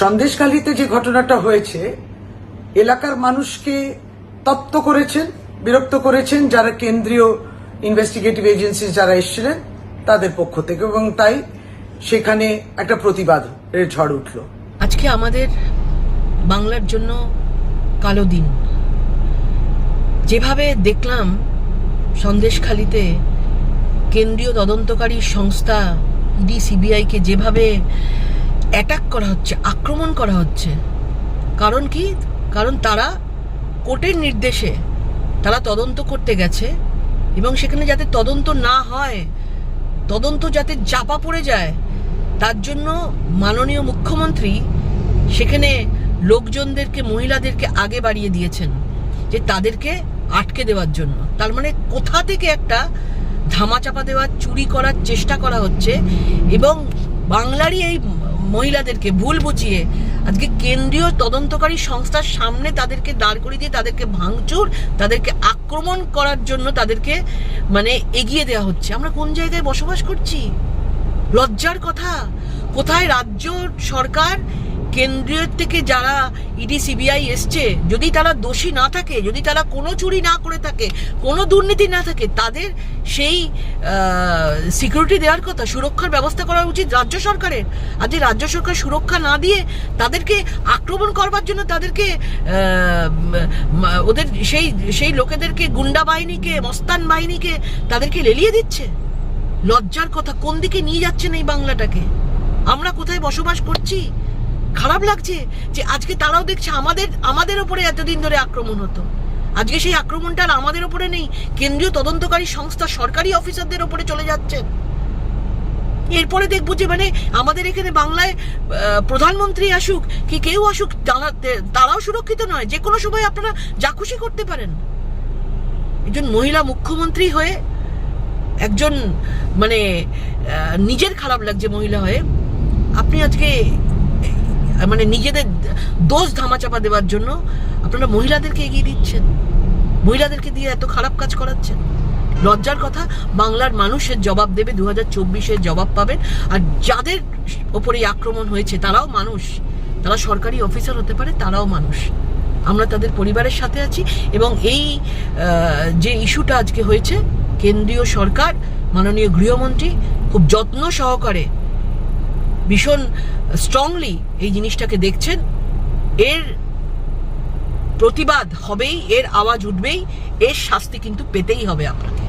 সন্দেশখালীতে যে ঘটনাটা হয়েছে, এলাকার মানুষকে তপ্ত করেছেন, বিরক্ত করেছেন যারা কেন্দ্রীয় ইনভেস্টিগেটিভ এজেন্সি যারা এসেছিলেন তাদের পক্ষ থেকে, এবং তাই সেখানে একটা প্রতিবাদের ঝড় উঠল। আজকে আমাদের বাংলার জন্য কালো দিন। যেভাবে দেখলাম সন্দেশখালীতে কেন্দ্রীয় তদন্তকারী সংস্থা ইডি সিবিআইকে যেভাবে অ্যাটাক করা হচ্ছে, আক্রমণ করা হচ্ছে, কারণ কি? কারণ তারা কোর্টের নির্দেশে তারা তদন্ত করতে গেছে এবং সেখানে যাতে তদন্ত না হয়, তদন্ত যাতে চাপা পড়ে যায়, তার জন্য মাননীয় মুখ্যমন্ত্রী সেখানে লোকজনদেরকে, মহিলাদেরকে আগে বাড়িয়ে দিয়েছেন যে তাদেরকে আটকে দেওয়ার জন্য। তার মানে কোথা থেকে একটা ধামাচাপা দেওয়ার, চুরি করার চেষ্টা করা হচ্ছে এবং বাংলারই এই মহিলাদেরকে ভুল বুঝিয়ে আজকে কেন্দ্রীয় তদন্তকারী সংস্থার সামনে তাদেরকে দাঁড় করিয়ে দিয়ে তাদেরকে ভাঙচুর, তাদেরকে আক্রমণ করার জন্য তাদেরকে মানে এগিয়ে দেওয়া হচ্ছে। আমরা কোন জায়গায় বসবাস করছি? লজ্জার কথা। কোথায় রাজ্য সরকার, কেন্দ্রীয় থেকে যারা ইডি সিবিআই এসছে, যদি তারা দোষী না থাকে, যদি তারা কোনো চুরি না করে থাকে, কোনো দুর্নীতি না থাকে, তাদের সেই সিকিউরিটি দেওয়ার কথা, সুরক্ষার ব্যবস্থা করা উচিত রাজ্য সরকারের। আজ রাজ্য সরকার সুরক্ষা না দিয়ে তাদেরকে আক্রমণ করবার জন্য তাদেরকে ওদের সেই লোকেদেরকে, গুন্ডা বাহিনীকে, মস্তান বাহিনীকে তাদেরকে লেলিয়ে দিচ্ছে। লজ্জার কথা। কোন দিকে নিয়ে যাচ্ছেন এই বাংলাটাকে? আমরা কোথায় বসবাস করছি? খারাপ লাগছে যে আজকে তারাও দেখছে আমাদের উপরে এতদিন ধরে আক্রমণ হতো, আজকে সেই আক্রমণটা আর আমাদের উপরে নেই, কেন্দ্রীয় তদন্তকারী সংস্থা সরকারি অফিসারদের উপরে চলে যাচ্ছে। এরপরে দেখবো যে মানে আমাদের এখানে বাংলায় প্রধানমন্ত্রী আসুক কি কেউ আসুক, তারাও সুরক্ষিত নয়। যে কোনো সময় আপনারা যা খুশি করতে পারেন। একজন মহিলা মুখ্যমন্ত্রী হয়ে, একজন মানে নিজের খারাপ লাগছে মহিলা হয়ে, আপনি আজকে মানে নিজেদের দোষ ধামাচাপা দেওয়ার জন্য আপনারা মহিলাদেরকে এগিয়ে দিচ্ছেন, মহিলাদেরকে দিয়ে এত খারাপ কাজ করাচ্ছেন। লজ্জার কথা। বাংলার মানুষের জবাব দেবে, 2024-এর জবাব পাবেন। আর যাদের ওপরে আক্রমণ হয়েছে তারাও মানুষ, তারা সরকারি অফিসার হতে পারে, তারাও মানুষ। আমরা তাদের পরিবারের সাথে আছি এবং এই যে ইস্যুটা আজকে হয়েছে, কেন্দ্রীয় সরকার, মাননীয় গৃহমন্ত্রী খুব যত্ন সহকারে, ভীষণ স্ট্রংলি এই জিনিসটাকে দেখছেন। এর প্রতিবাদ হবেই, এর আওয়াজ উঠবেই, এর শাস্তি কিন্তু পেতেই হবে আপনাকে।